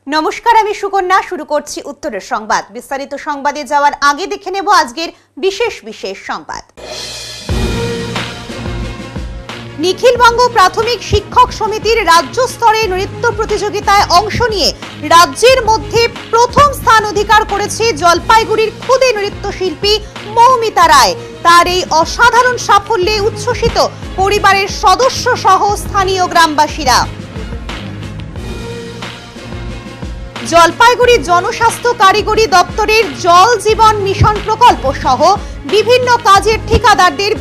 নমস্কার, আমি সুকন্যা। শুরু করছি উত্তরের সংবাদ। বিস্তারিত সংবাদে যাওয়ার আগে দেখে নেব আজকের বিশেষ সংবাদ। নিখিলবঙ্গ প্রাথমিক শিক্ষক সমিতির রাজ্য স্তরে নৃত্য প্রতিযোগিতায় অংশ নিয়ে রাজ্যের মধ্যে প্রথম স্থান অধিকার করেছে জলপাইগুড়ির খুদে নৃত্যশিল্পী মৌমিতা রায়। তার এই অসাধারণ সাফল্যে উচ্ছ্বসিত পরিবারের সদস্য সহ স্থানীয় গ্রামবাসীরা। জলপাইগুড়ি জনস্বাস্থ্য কারিগরি দপ্তরের জল জীবন মিশন প্রকল্প সহ বিভিন্ন কাজের ঠিকাদারদের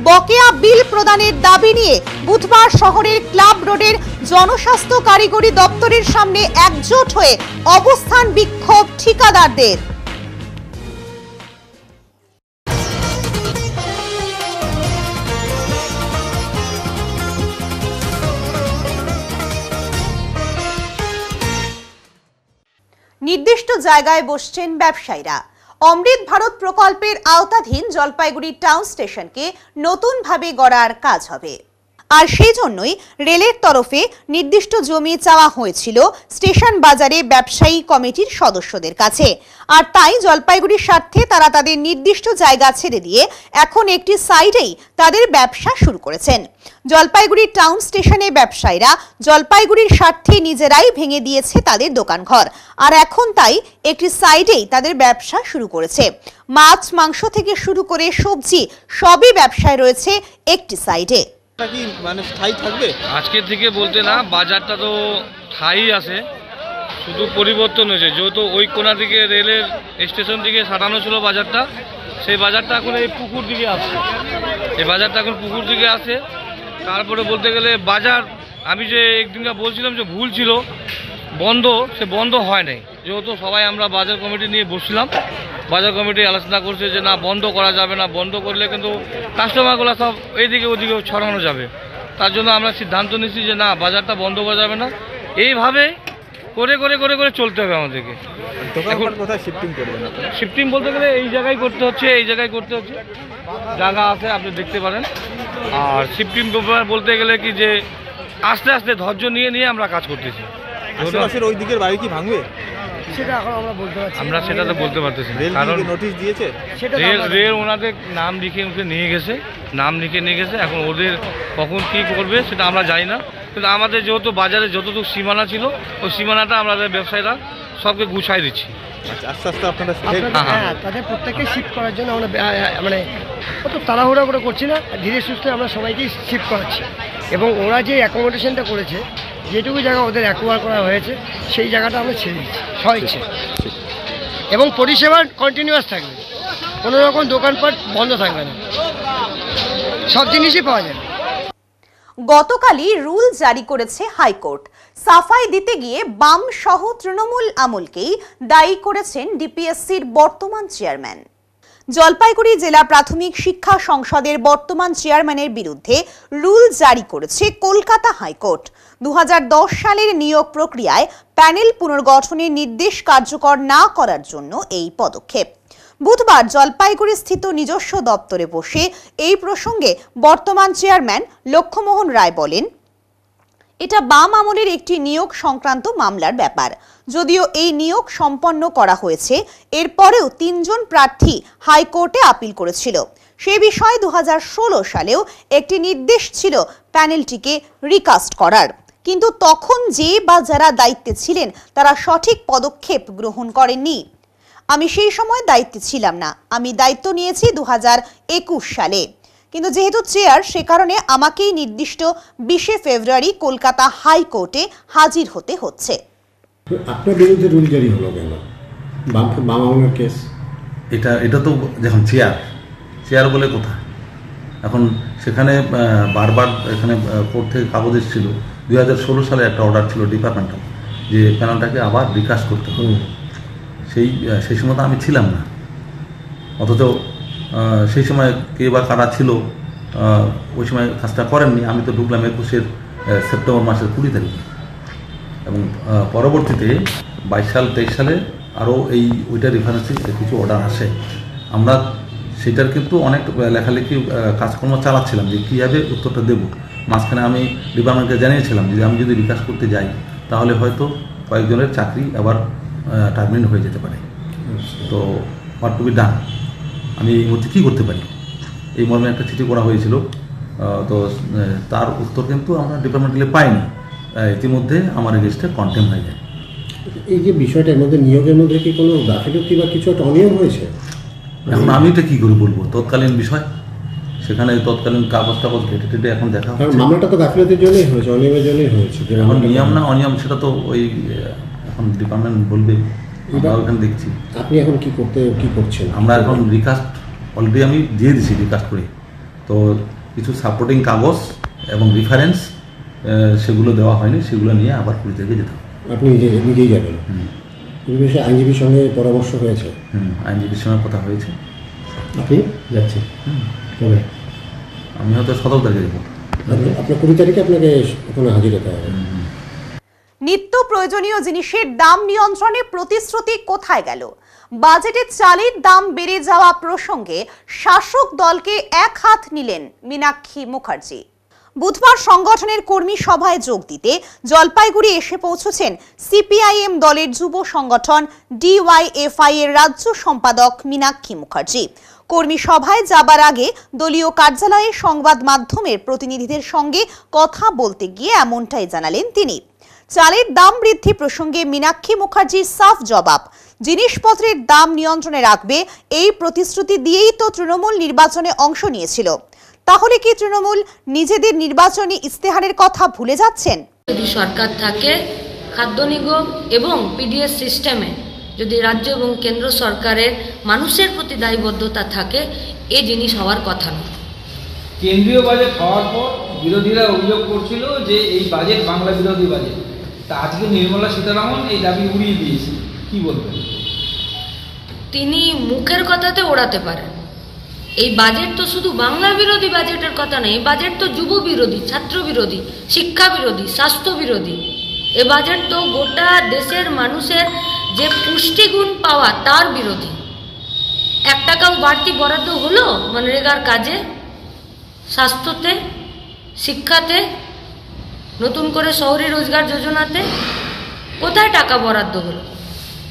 বকেয়া বিল প্রদানের দাবি নিয়ে বুধবার শহরের ক্লাব রোডের জনস্বাস্থ্য কারিগরি দপ্তরের সামনে একজোট হয়ে অবস্থান বিক্ষোভ ঠিকাদারদের। নির্দিষ্ট জায়গায় বসছেন ব্যবসায়ীরা। অমৃত ভারত প্রকল্পের আওতাধীন জলপাইগুড়ি টাউন স্টেশনকে নতুনভাবে গড়ার কাজ হবে, আর সেই জন্যই রেলের তরফে নির্দিষ্ট জমি চাওয়া হয়েছিল স্টেশন বাজারে ব্যবসায়ী কমিটির সদস্যদের কাছে। আর তাই জলপাইগুড়ির স্বার্থে তারা তাদের নির্দিষ্ট জায়গা ছেড়ে দিয়ে এখন একটি সাইডেই তাদের ব্যবসা শুরু করেছেন। জলপাইগুড়ি টাউন স্টেশনে ব্যবসায়ীরা জলপাইগুড়ির স্বার্থে নিজেরাই ভেঙে দিয়েছে তাদের দোকানঘর, আর এখন তাই একটি সাইডেই তাদের ব্যবসা শুরু করেছে। মাছ মাংস থেকে শুরু করে সবজি সবই ব্যবসায় রয়েছে একটি সাইডে। কি মানে স্থায়ী থাকবে? আজকের থেকে বলতে না, বাজারটা তো স্থায়ী আছে, শুধু পরিবর্তন হয়েছে। যেহেতু ওই কোনা দিকে রেলের স্টেশন দিকে সাটানো ছিল বাজারটা, সেই বাজারটা এখন এই পুকুর দিকে আসছে। এই বাজারটা এখন পুকুর দিকে আসে। তারপরে বলতে গেলে বাজার, আমি যে একদিনকে বলছিলাম যে ভুল ছিল বন্ধ, সে বন্ধ হয় নাই। যেহেতু সবাই আমরা বাজার কমিটি নিয়ে বসছিলাম, বাজার কমিটি আলোচনা করছে যে না, বন্ধ করা যাবে না, বন্ধ করলে কিন্তু কাস্টমারগুলো সব এইদিকে ওদিকে ছড়ানো যাবে। তার জন্য আমরা সিদ্ধান্ত নিচ্ছি যে না, বাজারটা বন্ধ করা যাবে না, এইভাবে করে করে করে করে চলতে হবে আমাদেরকে। এখন কোথায় শিফটিং করবেন? শিফটিং বলতে গেলে এই জায়গায় করতে হচ্ছে, এই জায়গায় করতে হচ্ছে, জায়গা আছে আপনি দেখতে পারেন। আর শিফটিং বলতে গেলে কি যে আস্তে আস্তে ধৈর্য নিয়ে নিয়ে আমরা কাজ করতেছি। আশেপাশের ওই দিকের বাড়ি কি ভাঙবে? সেটা এখন আমরা বলতে পারছি, আমরা সেটা তো বলতে পারতেছি না, কারণ নোটিশ দিয়েছে রেল ওনাদের নাম লিখে নিয়ে গেছে, এখন ওদের কখন কি করবে সেটা আমরা জানি না। কিন্তু আমাদের যেহেতু বাজারে যতটুকু সীমানা ছিল, ওই সীমানাটা আমাদের ব্যবসায়ীরা সবকে গুছাই দিচ্ছি। আস্তে আস্তে আপনারা তাদের প্রত্যেককে শিফট করার জন্য আমরা মানে অত তাড়াহুড়া করে করছি না, ধীরে সুস্থে আমরা সবাইকেই শিফট করাচ্ছি। এবং ওরা যে অ্যাকোমোডেশনটা করেছে, যেটুকু জায়গা ওদের অ্যাকোয়ার করা হয়েছে, সেই জায়গাটা আমরা ছেড়ে দিচ্ছি স্বইচ্ছে। এবং পরিষেবা কন্টিনিউয়াস থাকবে, কোনো রকম দোকানপাট বন্ধ থাকবে না, সব জিনিসই পাওয়া যাবে। গতকালই রুল জারি করেছে হাইকোর্ট। সাফাই দিতে গিয়ে বাম সহ তৃণমূল আমলকেই দায়ী করেছেন ডিপিএসসির বর্তমান চেয়ারম্যান। জলপাইগুড়ি জেলা প্রাথমিক শিক্ষা সংসদের বর্তমান চেয়ারম্যানের বিরুদ্ধে রুল জারি করেছে কলকাতা হাইকোর্ট। 2010 সালের নিয়োগ প্রক্রিয়ায় প্যানেল পুনর্গঠনের নির্দেশ কার্যকর না করার জন্য এই পদক্ষেপ। বুধবার জলপাইগুড়ি স্থিত নিজস্ব দপ্তরে বসে এই প্রসঙ্গে বর্তমান চেয়ারম্যান লক্ষ্যমোহন রায় বলেন, এটা বাম আমলের একটি নিয়োগ সংক্রান্ত মামলার ব্যাপার। যদিও এই নিয়োগ সম্পন্ন করা হয়েছে, এরপরেও 3 জন প্রার্থী হাইকোর্টে আপিল করেছিল। সে বিষয়ে 2016 সালেও একটি নির্দেশ ছিল প্যানেলটিকে রিকাস্ট করার, কিন্তু তখন যে বা যারা দায়িত্বে ছিলেন তারা সঠিক পদক্ষেপ গ্রহণ করেননি। আমি সেই সময় দায়িত্বে ছিলাম না, আমি দায়িত্ব নিয়েছি 2021 সালে। কিন্তু যেহেতু চেয়ার, সে কারণে আমাকেই নির্দিষ্ট 20 ফেব্রুয়ারি কলকাতা হাইকোর্টে হাজির হতে হচ্ছে। আপনার বিরুদ্ধে রুল জারি হলো কেন? বাম আমলের কেস এটা তো যখন চেয়ার বলে কথা, এখন সেখানে বারবার এখানে কোর্ট থেকে কাগজ এসেছিল। 2016 সালে একটা অর্ডার ছিল ডিপার্টমেন্টাল, যে প্যানেলটাকে আবার রিকাস্ট করতে হবে। সেই সময় তো আমি ছিলাম না, অথচ সেই সময় কে বা কারা ছিল ওই সময় কাজটা করেননি। আমি তো ঢুকলাম 21 সেপ্টেম্বর মাসের 20 তারিখে, এবং পরবর্তীতে 22 সাল 23 সালে আরও ওইটা রেফারেন্সে কিছু অর্ডার আসে। আমরা সেটার কিন্তু অনেক লেখালেখি কাজকর্ম চালাচ্ছিলাম যে কীভাবে উত্তরটা দেব। মাঝখানে আমি ডিপার্টমেন্টকে জানিয়েছিলাম যে আমি যদি বিকাশ করতে যাই তাহলে হয়তো কয়েকজনের চাকরি আবার টার্মিনেট হয়ে যেতে পারে। তো হোয়াট টু বি ডান, আমি এই মুহূর্তে কী করতে পারি, এই মর্মে একটা চিঠি করা হয়েছিল। তো তার উত্তর কিন্তু আমরা ডিপার্টমেন্টালি পাইনি। ইতিমধ্যে আমার এগেইনস্টে কন্টেম হয়ে যায়। এই যে বিষয়টার মধ্যে নিয়োগের মধ্যে কি কোনো গাফিলতি বা কিছু একটা অনিয়ম হয়েছে? এখন আমি এটা কী করে বলবো, তৎকালীন বিষয়, সেখানে তৎকালীন কাগজ টাগজ ঘেটে টেটে এখন দেখা কারণ হচ্ছে। মামলাটা তো গাফিলতির জন্যই হয়েছে, অনিয়মের জন্যই হয়েছে। যে এখন নিয়ম না অনিয়ম সেটা তো ওই এখন ডিপার্টমেন্ট বলবে, আমরা ওখানে দেখছি। আপনি এখন কি করছেন? আমরা এখন রিকাস্ট অলরেডি আমি দিয়ে দিছি, রিকাস্ট করে। তো কিছু সাপোর্টিং কাগজ এবং রেফারেন্স সেগুলো দেওয়া হয়নি, সেগুলো নিয়ে আবার পুলিশ থেকে যেতে হবে। আপনি নিজেই যাবেন? এই বিষয়ে আইনজীবীর সঙ্গে পরামর্শ হয়েছে? আইনজীবীর সঙ্গে কথা হয়েছে। আপনি যাচ্ছেন কবে? আমি হয়তো 17 তারিখে যাবো। আপনার 20 তারিখে আপনাকে ওখানে হাজির হতে হবে। নিত্য প্রয়োজনীয় জিনিসের দাম নিয়ন্ত্রণে প্রতিশ্রুতি কোথায় গেল? বাজেটে চালের দাম বেড়ে যাওয়া প্রসঙ্গে শাসক দলকে এক হাত নিলেন মীনাক্ষী মুখার্জি। বুধবার সংগঠনের কর্মী সভায় যোগ দিতে জলপাইগুড়ি এসে পৌঁছেছেন সিপিআইএম দলের যুব সংগঠন ডিওয়াইএফআই এর রাজ্য সম্পাদক মীনাক্ষী মুখার্জি। কর্মী সভায় যাবার আগে দলীয় কার্যালয়ে সংবাদ মাধ্যমের প্রতিনিধিদের সঙ্গে কথা বলতে গিয়ে এমনটাই জানালেন তিনি। চালের দাম বৃদ্ধি প্রসঙ্গে মীনাক্ষী মুখার্জির সাফ জবাব, জিনিসপত্রের দাম নিয়ন্ত্রণে রাখবে এই প্রতিশ্রুতি দিয়েই তো তৃণমূল নির্বাচনে অংশ নিয়েছিল। তাহলে কি তৃণমূল নিজেদের নির্বাচনী ইস্তেহারের কথা ভুলে যাচ্ছেন? যদি সরকার থাকে, খাদ্য নিগম এবং পিডিএস সিস্টেমে যদি রাজ্য এবং কেন্দ্র সরকারের মানুষের প্রতি দায়বদ্ধতা থাকে, এই জিনিস হওয়ার কথা নয়। কেন্দ্রীয় বাজেট হওয়ার পর বিরোধীরা অভিযোগ করছিল যে এই বাজেট বাংলা বিরোধী বাজেট। তা আজকে নির্মলা সীতারামন এই দাবি উড়িয়ে দিয়েছে, কি বলবেন? তিনি মুখের কথাতে ওড়াতে পারেন। এই বাজেট তো শুধু বাংলা বিরোধী বাজেটের কথা নেই, এই বাজেট তো যুব বিরোধী, ছাত্র বিরোধী, শিক্ষা বিরোধী, স্বাস্থ্য বিরোধী। এ বাজেট তো গোটা দেশের মানুষের যে পুষ্টিগুণ পাওয়া তার বিরোধী। 1 টাকাও বাড়তি বরাদ্দ হলো মনরেগার কাজে, স্বাস্থ্যতে, শিক্ষাতে, নতুন করে শহরি রোজগার যোজনাতে? কোথায় টাকা বরাদ্দ হলো?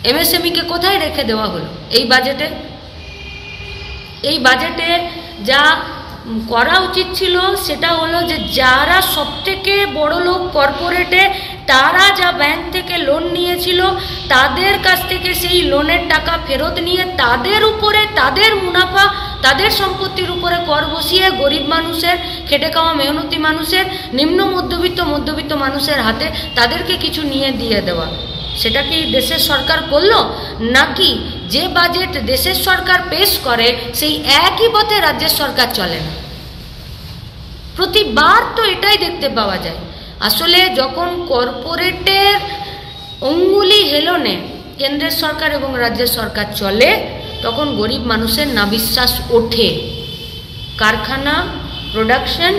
এমএসএমইকে কোথায় রেখে দেওয়া হলো এই বাজেটে? এই বাজেটে যা করা উচিত ছিল সেটা হলো যে যারা সবথেকে বড় লোক কর্পোরেটে, তারা যা ব্যাংক থেকে লোন নিয়েছিল তাদের কাছ থেকে সেই লোনের টাকা ফেরত নিয়ে তাদের উপরে, তাদের মুনাফা, তাদের সম্পত্তির উপরে কর বসিয়ে গরিব মানুষের, খেটে খাওয়া মেহনতি মানুষের, নিম্ন মধ্যবিত্ত মানুষের হাতে তাদেরকে কিছু নিয়ে দিয়ে দেওয়া। সেটা কি দেশের সরকার করলো? নাকি যে বাজেট দেশের সরকার পেশ করে সেই একই পথে রাজ্যের সরকার চলে না? প্রতিবার তো এটাই দেখতে পাওয়া যায়। আসলে যখন কর্পোরেটের অঙ্গুলি হেলনে কেন্দ্রের সরকার এবং রাজ্যের সরকার চলে, তখন গরিব মানুষের নাবিশ্বাস ওঠে। কারখানা, প্রোডাকশন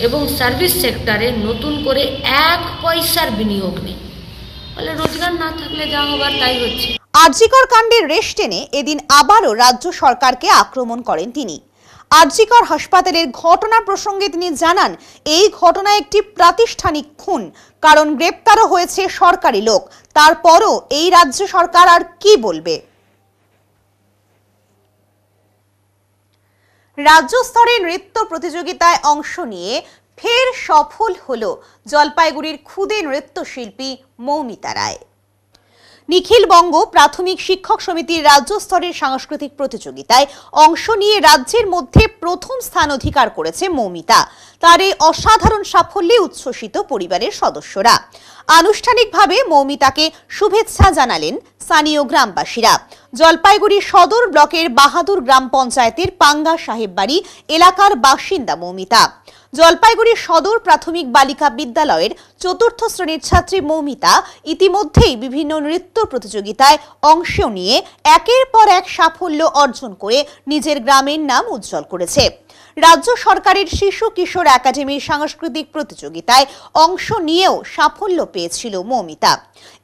এবং সার্ভিস সেক্টরে নতুন করে 1 পয়সার বিনিয়োগ নেই। ফলে রোজগার না থাকলে যা হবার তাই হচ্ছে। আরজিকর কাণ্ডের রেশ টেনে এদিন আবারও রাজ্য সরকারকে আক্রমণ করেন তিনি। আরজিকর হাসপাতালের ঘটনা প্রসঙ্গে তিনি জানান, এই ঘটনা একটি প্রাতিষ্ঠানিক খুন, কারণ গ্রেপ্তারও হয়েছে সরকারি লোক। তারপরও এই রাজ্য সরকার আর কি বলবে? রাজ্য স্তরে নৃত্য প্রতিযোগিতায় অংশ নিয়ে ফের সফল হলো জলপাইগুড়ির ক্ষুদে নৃত্যশিল্পী মৌমিতা রায়। নিখিল বঙ্গ প্রাথমিক শিক্ষক সমিতির রাজ্য স্তরের সাংস্কৃতিক প্রতিযোগিতায় অংশ নিয়ে রাজ্যের মধ্যে প্রথম স্থান অধিকার করেছে মৌমিতা। তার এই অসাধারণ সাফল্যে উচ্ছ্বসিত পরিবারের সদস্যরা। আনুষ্ঠানিকভাবে মৌমিতাকে শুভেচ্ছা জানালেন স্থানীয় গ্রামবাসীরা। জলপাইগুড়ি সদর ব্লকের বাহাদুর গ্রাম পঞ্চায়েতের পাঙ্গা সাহেব বাড়ি এলাকার বাসিন্দা মৌমিতা। জলপাইগুড়ি সদর প্রাথমিক বালিকা বিদ্যালয়ের 4র্থ শ্রেণীর ছাত্রী মৌমিতা ইতিমধ্যেই বিভিন্ন নৃত্য প্রতিযোগিতায় অংশ নিয়ে একের পর এক সাফল্য অর্জন করে নিজের গ্রামের নাম উজ্জ্বল করেছে। রাজ্য সরকারের শিশু কিশোর একাডেমির সাংস্কৃতিক প্রতিযোগিতায় অংশ নিয়েও সাফল্য পেয়েছিল মৌমিতা।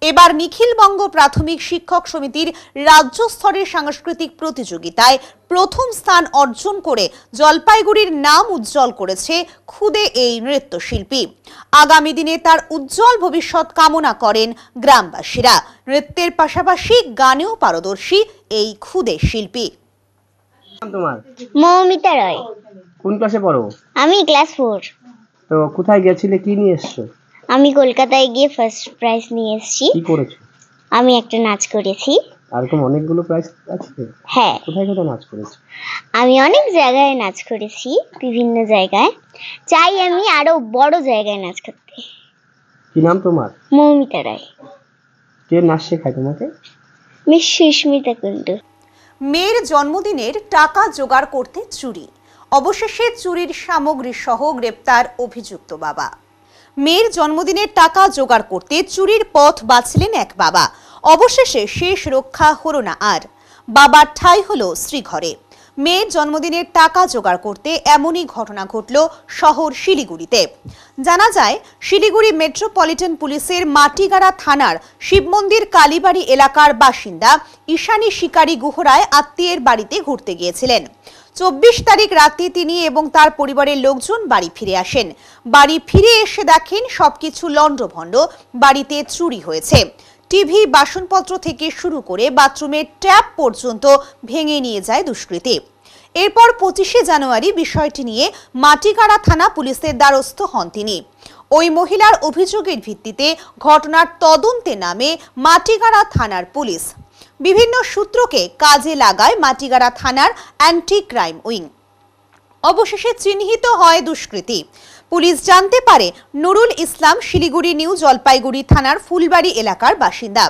এবার নিখিলবঙ্গ প্রাথমিক শিক্ষক সমিতির রাজ্য স্তরের সাংস্কৃতিক প্রতিযোগিতায় প্রথম স্থান অর্জন করে জলপাইগুড়ির নাম উজ্জ্বল করেছে খুদে এই নৃত্যশিল্পী। আগামী দিনে তার উজ্জ্বল ভবিষ্যৎ কামনা করেন গ্রামবাসীরা। নৃত্যের পাশাপাশি গানেও পারদর্শী এই খুদে শিল্পী। তোমার মৌমিতা রায়। কোন ক্লাসে পড়ো? আমি ক্লাস 4। তো কোথায় গেছিলে, কি নিয়ে এসছো? আমি কলকাতায় গিয়ে ফার্স্ট প্রাইজ নিয়ে এসেছি। কি করেছো? আমি একটা নাচ করেছি। আর এরকম অনেকগুলো প্রাইজ আছে? হ্যাঁ। কোথায় কোথায় নাচ করেছো? আমি অনেক জায়গায় নাচ করেছি, বিভিন্ন জায়গায়। চাই আমি আরো বড় জায়গায় নাচ করতে। কি নাম তোমার? মৌমিতা রায়। কে নাচ শেখায় তোমাকে? মিস সুস্মিতা কুন্ডু। মেয়ের জন্মদিনের টাকা জোগাড় করতে চুরি, অবশেষে চুরির সামগ্রী সহ গ্রেপ্তার অভিযুক্ত বাবা। মেয়ের জন্মদিনের টাকা জোগাড় করতে চুরির পথ বাছলেন এক বাবা। অবশেষে শেষ রক্ষা হলো না আর, বাবার ঠাঁই হলো শ্রীঘরে। মেয়ের জন্মদিনের টাকা জোগাড় করতে এমনই ঘটনা ঘটল শহর শিলিগুড়িতে। জানা যায়, শিলিগুড়ি মেট্রোপলিটন পুলিশের মাটিগাড়া থানার শিবমন্দির কালীবাড়ি এলাকার বাসিন্দা ঈশানী শিকারী গুহরায় আত্মীয়ের বাড়িতে ঘুরতে গিয়েছিলেন। 24 তারিখ রাতে তিনি এবং তার পরিবারের লোকজন বাড়ি ফিরে আসেন। বাড়ি ফিরে এসে দেখেন সবকিছু লণ্ডভণ্ড, বাড়িতে চুরি হয়েছে। টিভি, বাসনপত্র থেকে শুরু করে বাথরুমের ট্যাপ পর্যন্ত ভেঙে নিয়ে যায় দুষ্কৃতী। এরপর 25শে জানুয়ারি বিষয়টি নিয়ে মাটিগাড়া থানা পুলিশের দ্বারস্থ হন তিনি। ওই মহিলার অভিযোগের ভিত্তিতে ঘটনার তদন্তে নামে মাটিগাড়া থানার পুলিশ। বিভিন্ন সূত্রকে কাজে লাগায় মাটিগাড়া থানার অ্যান্টি ক্রাইম উইং। অবশেষে চিহ্নিত হয় দুষ্কৃতী। পুলিশ জানতে পারে নুরুল ইসলাম শিলিগুড়ি নিউ জলপাইগুড়ি থানার ফুলবাড়ি এলাকার বাসিন্দা।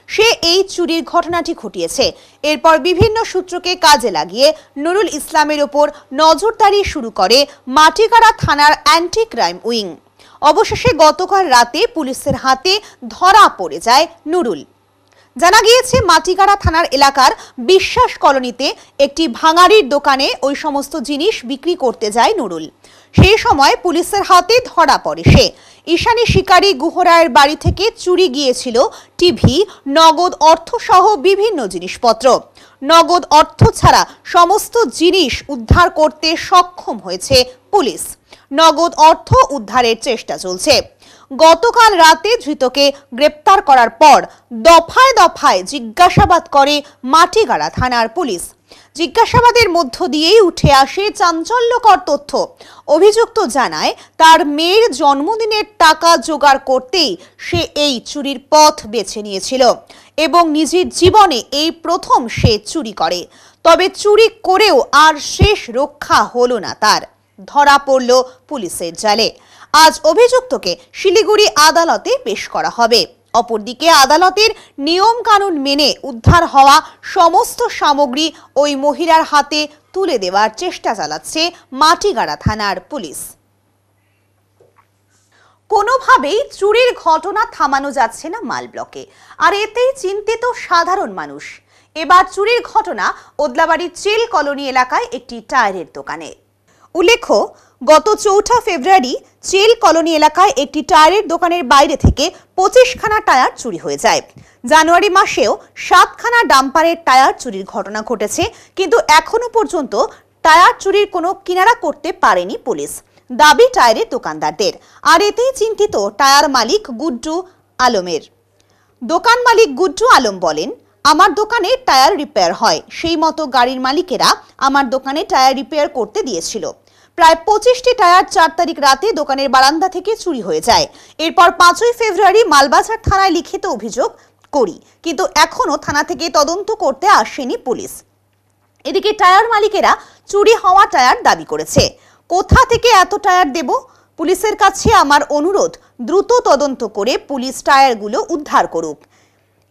সে এই চুরির ঘটনাটি ঘটিয়েছে। এরপর বিভিন্ন সূত্রকে কাজে লাগিয়ে নুরুল ইসলামের ওপর নজরদারি শুরু করে মাটিগাড়া থানার অ্যান্টি ক্রাইম উইং। অবশেষে গতকাল রাতে পুলিশের হাতে ধরা পড়ে যায় নুরুল। জানা গিয়েছে, মাটিগাড়া থানার এলাকার বিশ্বাস কলোনিতে একটি ভাঙাড়ির দোকানে ওই সমস্ত জিনিস বিক্রি করতে যায় নুরুল। সেই সময় পুলিশের হাতে ধরা পড়ে সে। ঈশানী শিকারী গুহরায়ের বাড়ি থেকে চুরি গিয়েছিল টিভি, নগদ অর্থ সহ বিভিন্ন জিনিসপত্র। নগদ অর্থ ছাড়া সমস্ত জিনিস উদ্ধার করতে সক্ষম হয়েছে পুলিশ। নগদ অর্থ উদ্ধারের চেষ্টা চলছে। গতকাল রাতে ধৃতকে গ্রেপ্তার করার পর দফায় দফায় জিজ্ঞাসাবাদ করে মাটিগাড়া থানার পুলিশ। জিজ্ঞাসাবাদের মধ্য দিয়েই উঠে আসে চাঞ্চল্যকর তথ্য। অভিযুক্ত জানায়, তার মেয়ের জন্মদিনের টাকা জোগাড় করতেই সে এই চুরির পথ বেছে নিয়েছিল এবং নিজের জীবনে এই প্রথম সে চুরি করে। তবে চুরি করেও আর শেষ রক্ষা হলো না তার, ধরা পড়ল পুলিশের জালে। আজ অভিযুক্তকে শিলিগুড়ি আদালতে পেশ করা হবে। অপরদিকে আদালতের নিয়ম কানুন মেনে উদ্ধার হওয়া সমস্ত সামগ্রী ওই মহিলার হাতে তুলে দেওয়ার চেষ্টা চালাচ্ছে মাটিগাড়া থানার পুলিশ। কোনোভাবেই চুরির ঘটনা থামানো যাচ্ছে না মাল ব্লকে, আর এতেই চিন্তিত সাধারণ মানুষ। এবার চুরির ঘটনা ওদলাবাড়ির চেল কলোনি এলাকায় একটি টায়ারের দোকানে। উল্লেখ্য, গত 4 ফেব্রুয়ারি চেল কলোনি এলাকায় একটি টায়ারের দোকানের বাইরে থেকে 25খানা টায়ার চুরি হয়ে যায়। জানুয়ারি মাসেও 7খানা ডাম্পারের টায়ার চুরির ঘটনা ঘটেছে, কিন্তু এখনো পর্যন্ত টায়ার চুরির কোনো কিনারা করতে পারেনি পুলিশ, দাবি টায়ারের দোকানদারদের। আর এতেই চিন্তিত টায়ার মালিক গুড্ডু আলমের। দোকান মালিক গুড্ডু আলম বলেন, আমার দোকানে টায়ার রিপেয়ার হয়, সেই মতো গাড়ির মালিকেরা আমার দোকানে টায়ার রিপেয়ার করতে দিয়েছিল। প্রায় 25টি টায়ার 4 তারিখ রাতে দোকানের বারান্দা থেকে চুরি হয়ে যায়। এরপর 5ই ফেব্রুয়ারি মালবাজার থানায় লিখিত অভিযোগ করি, কিন্তু এখনো থানা থেকে তদন্ত করতে আসেনি পুলিশ। এদিকে টায়ার মালিকেরা চুরি হওয়া টায়ার দাবি করেছে। কোথা থেকে এত টায়ার দেব? পুলিশের কাছে আমার অনুরোধ, দ্রুত তদন্ত করে পুলিশ টায়ারগুলো উদ্ধার করুক।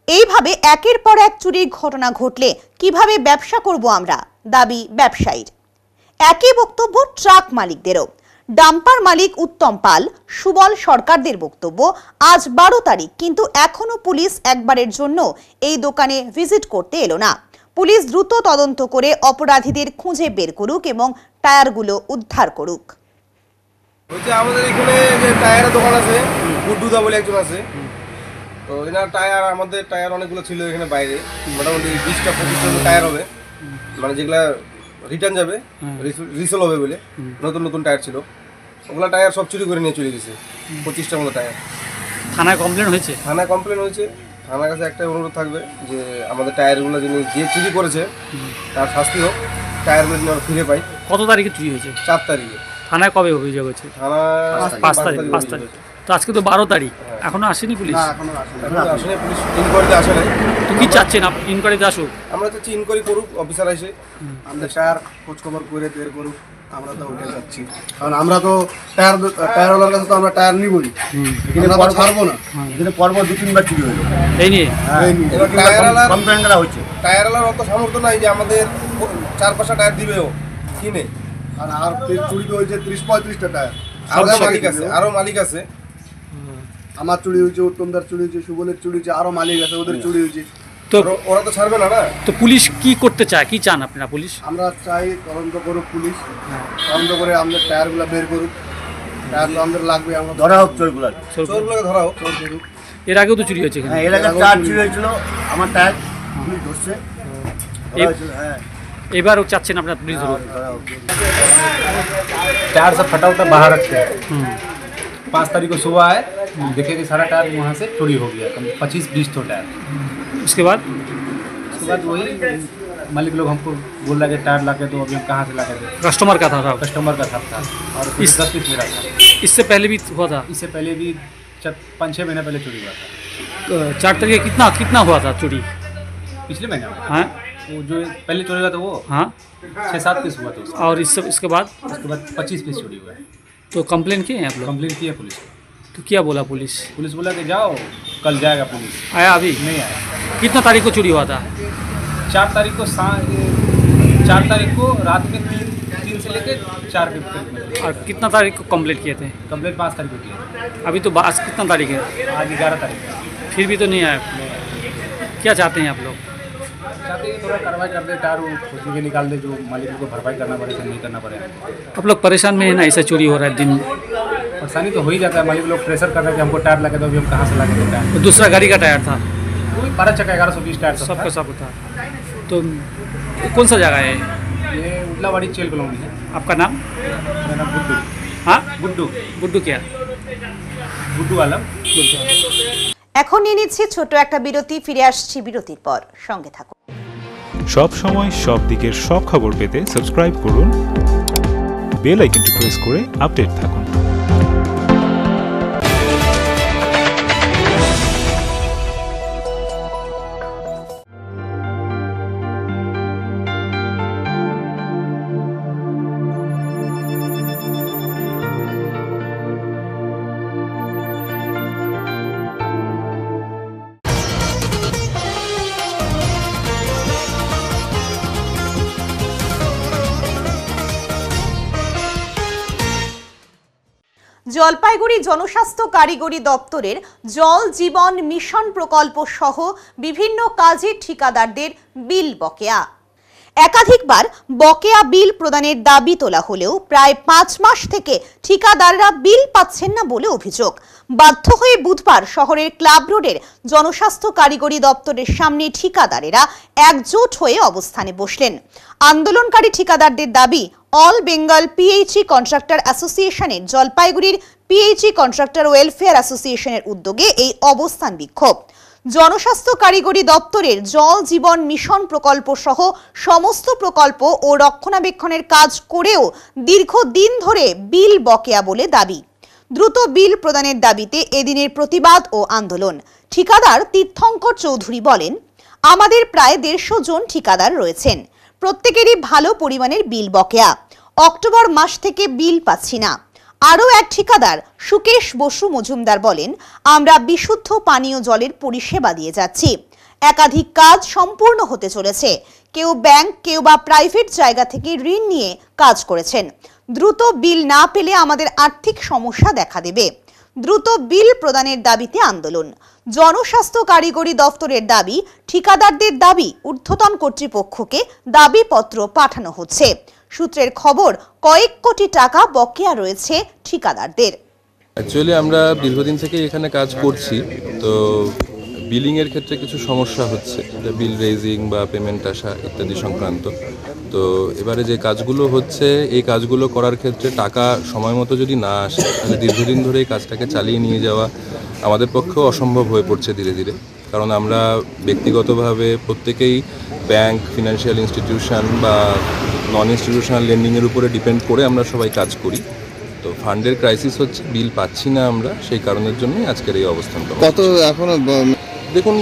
এইভাবে একের পর এক চুরির ঘটনা ঘটলে কিভাবে ব্যবসা করব আমরা, দাবি ব্যবসায়ীর। একই বক্তব্য ট্রাক মালিকদেরও। ডাম্পার মালিক উত্তম পাল, সুবল সরকারদের বক্তব্য, আজ 12 তারিখ, কিন্তু এখনো পুলিশ একবারের জন্য এই দোকানে ভিজিট করতে এলো না। পুলিশ দ্রুত তদন্ত করে অপরাধীদের খুঁজে বের করুক এবং টায়ারগুলো উদ্ধার করুক। হচ্ছে আমাদের এখানে যে টায়ারের দোকান আছে, গুড্ডুদা বলে একজন আছে, তো এনার টায়ার, আমাদের টায়ার অনেকগুলো ছিল এখানে বাইরে, মোটামুটি 20-25টা টায়ার হবে, মানে যেগুলা রিটার্ন যাবে, রিসেল হবে বলে নতুন নতুন টায়ার ছিল, ওগুলো টায়ার সব চুরি করে নিয়ে চলে গেছে। 25টার মতো টায়ার। থানায় কমপ্লেন হয়েছে? থানায় কমপ্লেন হয়েছে। থানার কাছে একটাই অনুরোধ থাকবে যে আমাদের টায়ারগুলো যিনি যে চুরি করেছে তার শাস্তি হোক, টায়ারগুলো যেন ফিরে পাই। কত তারিখে চুরি হয়েছে? 4 তারিখে। থানায় কবে অভিযোগ হয়েছে? থানা 5 তারিখ। তো আজকে তো 12 তারিখ, এখনো আসেনি পুলিশ? এখনো আসেনি পুলিশ, ইনকোয়ারিতে আসে নাই। তো কি চাচ্ছেন আপনি? ইনকোয়ারিতে আসুক? আমরা চাচ্ছি ইনকোয়ারি করুক অফিসার এসে, আমাদের টায়ার খোঁজখবর করে বের করুক, আমরা তো ওটাই চাচ্ছি। কারণ আমরা তো টায়ারওয়ালার কাছে তো আমরা টায়ার নিবই, আমরা ছাড়বো না। এখানে পরপর 2-3বার চুরি হয়ে যায় এই নিয়ে। কমপ্লেন করা হচ্ছে। টায়ারওয়ালার অত সামর্থ্য নাই যে আমাদের 4-5টা টায়ার দিবেও কিনে, আর চুরি তো হয়েছে 30-35টা টায়ার। আরো মালিক আছে, আমার চুরি হয়েছে, উত্তমদার চুরি হয়েছে, সুবলের চুরি হয়েছে, আরো মালিক আছে, ওদের চুরি হয়েছে। তো ওরা তো ছাড়বে না। তো পুলিশ কি করতে চায়, কি চান আপনারা? পুলিশ আমরা চাই তদন্ত করুক, পুলিশ তদন্ত করে আমাদের টায়ারগুলো বের করুক, টায়ারগুলো আমাদের লাগবে, আমরা ধরা হোক, চোরগুলোকে ধরা হোক। এর আগেও তো চুরি হয়েছে এখানে? এর আগে 4 চুরি হয়েছিল, আমার টায়ার পুলিশ ধরছে। এবারও চাচ্ছেন আপনার পুলিশ ধরুক? टायर सब फटा उटा बाहर रखते हैं। 5 तारीख को सुबह आए, देखे कि सारा टायर वहाँ से चोरी हो गया, 25-20 तो टायर। उसके बाद वही मालिक लोग हमको बोल रहा कि टायर ला के दो, अभी हम कहाँ से ला के दें? कस्टमर का था? कस्टमर का था, और 10 पीस मेरा था। इससे पहले भी हुआ था? इससे पहले भी 5-6 महीने पहले चोरी हुआ था। 4 तारीख कितना हुआ था चोरी? पिछले महीने में। हाँ, वो जो पहले चोरी हुआ था वो 6-7 पीस हुआ था उसका। और इसके बाद 25 पीस चोरी हुआ है। तो कंप्लेन किए हैं आप लोग? कंप्लेन किया पुलिस को। तो क्या बोला पुलिस? पुलिस बोला कि जाओ, कल जाएगा पुलिस। आया अभी? नहीं आया। कितना तारीख को चोरी हुआ था? 4 तारीख को रात में 3 से लेकर 4 बजे तक। और कितना तारीख को कंप्लेंट किए थे? कंप्लेंट 5 तारीख को किया। अभी तो आज कितना तारीख है? आज 11 तारीख है। फिर भी तो नहीं आया। क्या चाहते हैं आप लोग? चाहते हैं थोड़ा कार्रवाई कर दे, टायर खोज के निकाल दे, जो मालिक को भरपाई करना पड़े, नहीं करना पड़े। आप लोग परेशान में है ना, ऐसा चोरी हो रहा है दिन? परेशानी तो हो ही जाता है, मालिक लोग प्रेशर कर रहे हैं कि हमको टायर लगा दो, अभी हम कहाँ से लगा दो टायर। तो दूसरा गाड़ी का टायर था? वही 12 चक्का 1120 टायर सबका सब था। तो कौन सा जगह है ये? उदलावाड़ी चेल कॉलोनी है। आपका नाम? मेरा नाम गुड्डू। हाँ, गुड्डू क्या? गुड्डू आलम। এখন নিয়ে নিচ্ছি ছোট একটা বিরতি, ফিরে আসছি বিরতির পর, সঙ্গে থাকুন। সব সময় সব দিকের সব খবর পেতে সাবস্ক্রাইব করুন, বেল আইকনটি প্রেস করে আপডেট থাকুন। জলপাইগুড়ি জনস্বাস্থ্য কারিগরি দপ্তরের জল জীবন মিশন প্রকল্প সহ বিভিন্ন কাজে ঠিকাদারদের বিল বকেয়া। একাধিকবার বকেয়া বিল প্রদানের দাবি তোলা হলেও প্রায় 5 মাস থেকে ঠিকাদাররা বিল পাচ্ছেন না বলে অভিযোগ। বাধ্য হয়ে বুধবার শহরের ক্লাব রোডের জনস্বাস্থ্য কারিগরি দপ্তরের সামনে ঠিকাদারেরা একজোট হয়ে অবস্থানে বসলেন। আন্দোলনকারী ঠিকাদারদের দাবি, অল বেঙ্গল পিএইচই কন্ট্রাক্টর অ্যাসোসিয়েশনের জলপাইগুড়ির পিএইচই কন্ট্রাক্টর ওয়েলফেয়ার অ্যাসোসিয়েশনের উদ্যোগে এই অবস্থান বিক্ষোভ। জনস্বাস্থ্য কারিগরি দপ্তরের জল জীবন মিশন প্রকল্প সহ সমস্ত প্রকল্প ও রক্ষণাবেক্ষণের কাজ করেও দীর্ঘদিন ধরে বিল বকেয়া বলে দাবি। দ্রুত বিল প্রদানের দাবিতে এদিনের প্রতিবাদ ও আন্দোলন। ঠিকাদার তীর্থঙ্কর চৌধুরী বলেন, আমাদের প্রায় 150 জন ঠিকাদার রয়েছেন, প্রত্যেকেরই ভালো পরিমাণের বিল বকেয়া। অক্টোবর মাস থেকে বিল পাচ্ছি না। আরও এক ঠিকাদার সুকেশ বসু মজুমদার বলেন, আমরা বিশুদ্ধ পানীয় জলের পরিষেবা দিয়ে যাচ্ছি, একাধিক কাজ সম্পূর্ণ হতে চলেছে। কেউ ব্যাংক, কেউ বা প্রাইভেট জায়গা থেকে ঋণ নিয়ে কাজ করেছেন। দ্রুত বিল না পেলে আমাদের আর্থিক সমস্যা দেখা দেবে। দ্রুত বিল প্রদানের দাবিতে আন্দোলন। জনস্বাস্থ্য কারিগরি দপ্তরের দাবি, ঠিকাদারদের দাবি ঊর্ধ্বতন কর্তৃপক্ষকে দাবিপত্র পাঠানো হচ্ছে। সূত্রের খবর, কয়েক কোটি টাকা বকেয়া রয়েছে ঠিকাদারদের। অ্যাকচুয়ালি আমরা দীর্ঘদিন থেকে এখানে কাজ করছি, তো বিলিংয়ের ক্ষেত্রে কিছু সমস্যা হচ্ছে, বিল রেজিং বা পেমেন্ট আসা ইত্যাদি সংক্রান্ত। তো এবারে যে কাজগুলো হচ্ছে, এই কাজগুলো করার ক্ষেত্রে টাকা সময় মতো যদি না আসে, তাহলে দীর্ঘদিন ধরে এই কাজটাকে চালিয়ে নিয়ে যাওয়া আমাদের পক্ষেও অসম্ভব হয়ে পড়ছে ধীরে ধীরে। কারণ আমরা ব্যক্তিগতভাবে প্রত্যেকেই ব্যাংক, ফিনান্সিয়াল ইনস্টিটিউশন বা নন ইনস্টিটিউশনাল লেন্ডিংয়ের উপরে ডিপেন্ড করে আমরা সবাই কাজ করি। তো ফান্ডের ক্রাইসিস হচ্ছে, বিল পাচ্ছি না আমরা, সেই কারণের জন্যই আজকের এই অবস্থানটা। কত এখনো? দেখুন,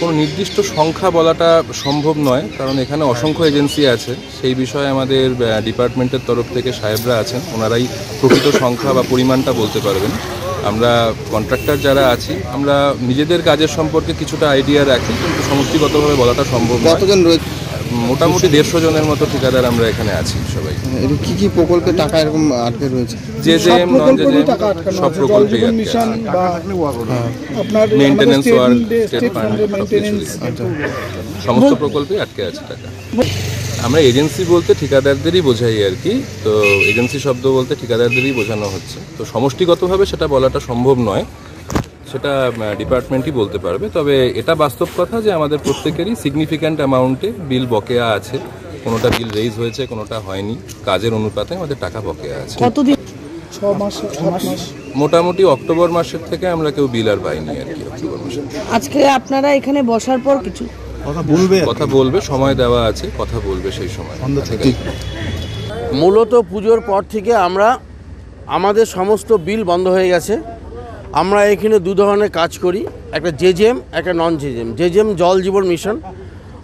কোনো নির্দিষ্ট সংখ্যা বলাটা সম্ভব নয়, কারণ এখানে অসংখ্য এজেন্সি আছে। সেই বিষয়ে আমাদের ডিপার্টমেন্টের তরফ থেকে সাহেবরা আছেন, ওনারাই প্রকৃত সংখ্যা বা পরিমাণটা বলতে পারবেন। আমরা কন্ট্রাক্টর যারা আছি, আমরা নিজেদের কাজের সম্পর্কে কিছুটা আইডিয়া রাখি, কিন্তু সমষ্টিগতভাবে বলাটা সম্ভব নয়। কতজন রয়েছে? মোটামুটি 150 জনের মতো ঠিকাদার আমরা এখানে আছি সবাই। কি কি প্রকল্পে টাকা এরকম আটকে রয়েছে? যে নন যে সব প্রকল্পে মেইনটেনেন্স ওয়ার্ক, স্টেট ফান্ড, সমস্ত প্রকল্পে আটকে আছে টাকা। আমরা এজেন্সি বলতে ঠিকাদারদেরই বোঝাই আর কি। তো এজেন্সি শব্দ বলতে ঠিকাদারদেরই বোঝানো হচ্ছে। তো সমষ্টিগতভাবে সেটা বলাটা সম্ভব নয়, সেটা ডিপার্টমেন্টই বলতে পারবে। তবে এটা বাস্তব কথা যে আমাদের প্রত্যেকেরই সিগনিফিক্যান্ট অ্যামাউন্টে বিল বকেয়া আছে। কোনোটা বিল রেইজ হয়েছে, কোনোটা হয়নি। কাজের অনুপাতে আমাদের টাকা বকেয়া আছে। কতদিন? 6 মাস, 7 মাস মোটামুটি অক্টোবর মাসের থেকে আমরা কেউ বিল আর পাইনি আর কি। অক্টোবর মাসে আজকে আপনারা এখানে বসার পর কিছু কথা বলবে, সময় দেওয়া আছে, কথা বলবে সেই সময়। মূলত পুজোর পর থেকে আমাদের সমস্ত বিল বন্ধ হয়ে গেছে। আমরা এখানে দু ধরনের কাজ করি, একটা জেজেম, একটা নন জেজেম। জেজেম জল জীবন মিশন,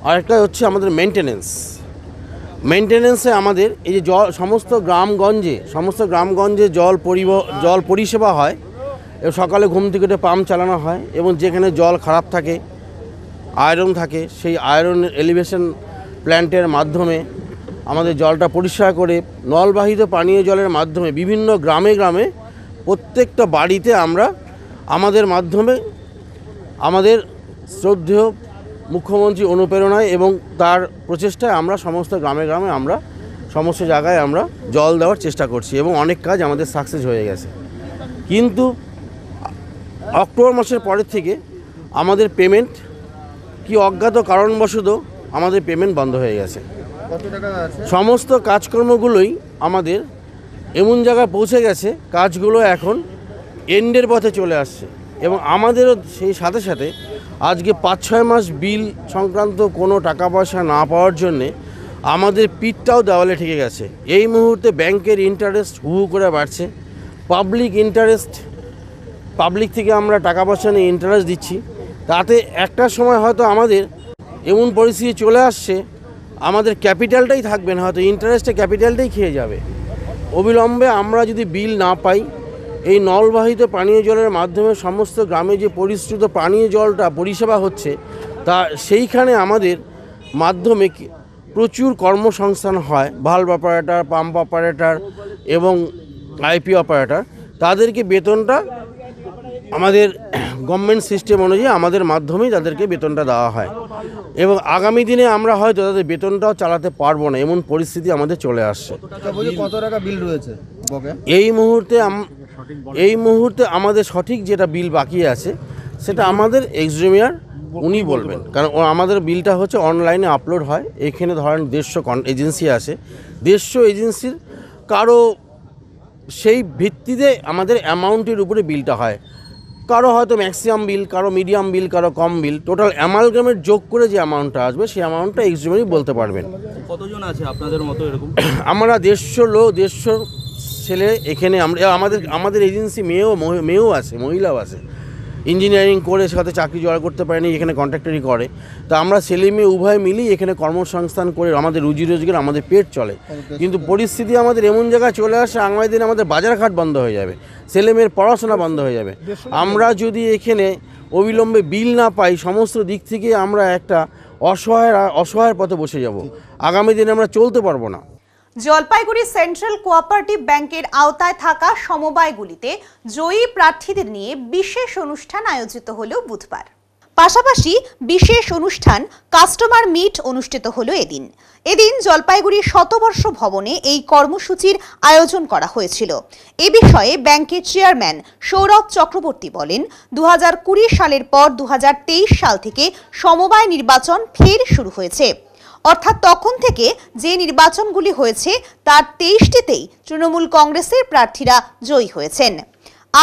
আর একটা হচ্ছে আমাদের মেনটেনেন্সে আমাদের এই যে সমস্ত গ্রামগঞ্জে জল পরিষেবা হয়। সকালে ঘুম থেকে উঠে পাম্প চালানো হয়, এবং যেখানে জল খারাপ থাকে, আয়রন থাকে, সেই আয়রন এলিভেশন প্ল্যান্টের মাধ্যমে আমাদের জলটা পরিষ্কার করে নলবাহিত পানীয় জলের মাধ্যমে বিভিন্ন গ্রামে গ্রামে প্রত্যেকটা বাড়িতে আমরা আমাদের মাধ্যমে আমাদের শ্রদ্ধেয় মুখ্যমন্ত্রী অনুপ্রেরণায় এবং তার প্রচেষ্টায় আমরা সমস্ত গ্রামে গ্রামে আমরা সমস্ত জায়গায় আমরা জল দেওয়ার চেষ্টা করছি, এবং অনেক কাজ আমাদের সাকসেস হয়ে গেছে। কিন্তু অক্টোবর মাসের পরের থেকে আমাদের পেমেন্ট কি অজ্ঞাত কারণবশত আমাদের পেমেন্ট বন্ধ হয়ে গেছে। সমস্ত কাজকর্মগুলোই আমাদের এমন জায়গায় পৌঁছে গেছে, কাজগুলো এখন এন্ডের পথে চলে আসছে, এবং আমাদেরও সেই সাথে সাথে আজকে 5-6 মাস বিল সংক্রান্ত কোনো টাকা পয়সা না পাওয়ার জন্যে আমাদের পিঠটাও দেওয়ালে ঠেকে গেছে। এই মুহূর্তে ব্যাংকের ইন্টারেস্ট হু করে বাড়ছে, পাবলিক থেকে আমরা টাকা পয়সা নিয়ে ইন্টারেস্ট দিচ্ছি। তাতে একটা সময় হয়তো আমাদের এমন পরিস্থিতি চলে আসছে, আমাদের ক্যাপিটালটাই থাকবে না, হয়তো ইন্টারেস্টে ক্যাপিটালটাই খেয়ে যাবে। অবিলম্বে আমরা যদি বিল না পাই, এই নলবাহিত পানীয় জলের মাধ্যমে সমস্ত গ্রামে যে পরিশ্রুত পানীয় জলটা পরিষেবা হচ্ছে, তা সেইখানে আমাদের মাধ্যমে প্রচুর কর্মসংস্থান হয়। ভালভ অপারেটর, পাম্প অপারেটর এবং আইপি অপারেটর, তাদেরকে বেতনটা আমাদের গভর্নমেন্ট সিস্টেম অনুযায়ী আমাদের মাধ্যমেই তাদেরকে বেতনটা দেওয়া হয়, এবং আগামী দিনে আমরা হয়তো তাদের বেতনটাও চালাতে পারবো না, এমন পরিস্থিতি আমাদের চলে আসছে। কত টাকা বিল রয়েছে এই মুহূর্তে আমাদের সঠিক যেটা বিল বাকি আছে সেটা আমাদের এক্সিমিয়ার উনি বলবেন, কারণ আমাদের বিলটা হচ্ছে অনলাইনে আপলোড হয়। এখানে ধরেন 150 এজেন্সি আছে, 150 এজেন্সির কারো সেই ভিত্তিতে আমাদের অ্যামাউন্টের উপরে বিলটা হয়। কারো হয়তো ম্যাক্সিমাম বিল, কারো মিডিয়াম বিল, কারো কম বিল, টোটাল অ্যামালগামের যোগ করে যে অ্যামাউন্টটা আসবে সেই অ্যামাউন্টটা এক্সিমিয়ারই বলতে পারবেন। কতজন আছে আপনাদের মতো এরকম? আমরা 150 ছেলে এখানে, আমাদের এজেন্সি মেয়েও আছে, মহিলাও আছে। ইঞ্জিনিয়ারিং করে সাথে চাকরি জোগাড় করতে পারেনি, এখানে কন্ট্রাক্টরি করে। তো আমরা ছেলে মেয়ে উভয় মিলেই এখানে কর্মসংস্থান করে আমাদের রুজি রোজগার, আমাদের পেট চলে। কিন্তু পরিস্থিতি আমাদের এমন জায়গায় চলে আসে, আগামী দিনে আমাদের বাজারঘাট বন্ধ হয়ে যাবে, ছেলে মেয়ের পড়াশোনা বন্ধ হয়ে যাবে। আমরা যদি এখানে অবিলম্বে বিল না পাই, সমস্ত দিক থেকে আমরা একটা অসহায়ের পথে বসে যাব। আগামী দিনে আমরা চলতে পারবো না। জলপাইগুড়ি সেন্ট্রাল কোঅপারেটিভ ব্যাংকের আওতায় থাকা সমবায়গুলিতে জয়ী প্রার্থীদের নিয়ে বিশেষ অনুষ্ঠান আয়োজিত হলো বুধবার। পাশাপাশি বিশেষ অনুষ্ঠান কাস্টমার মিট অনুষ্ঠিত হলো এদিন জলপাইগুড়ি শতবর্ষ ভবনে এই কর্মসূচির আয়োজন করা হয়েছিল। এ বিষয়ে ব্যাংকের চেয়ারম্যান সৌরভ চক্রবর্তী বলেন, 2020 সালের পর 2023 সাল থেকে সমবায় নির্বাচন ফের শুরু হয়েছে। অর্থাৎ তখন থেকে যে নির্বাচনগুলি হয়েছে তার 23টিতেই তৃণমূল কংগ্রেসের প্রার্থীরা জয়ী হয়েছেন।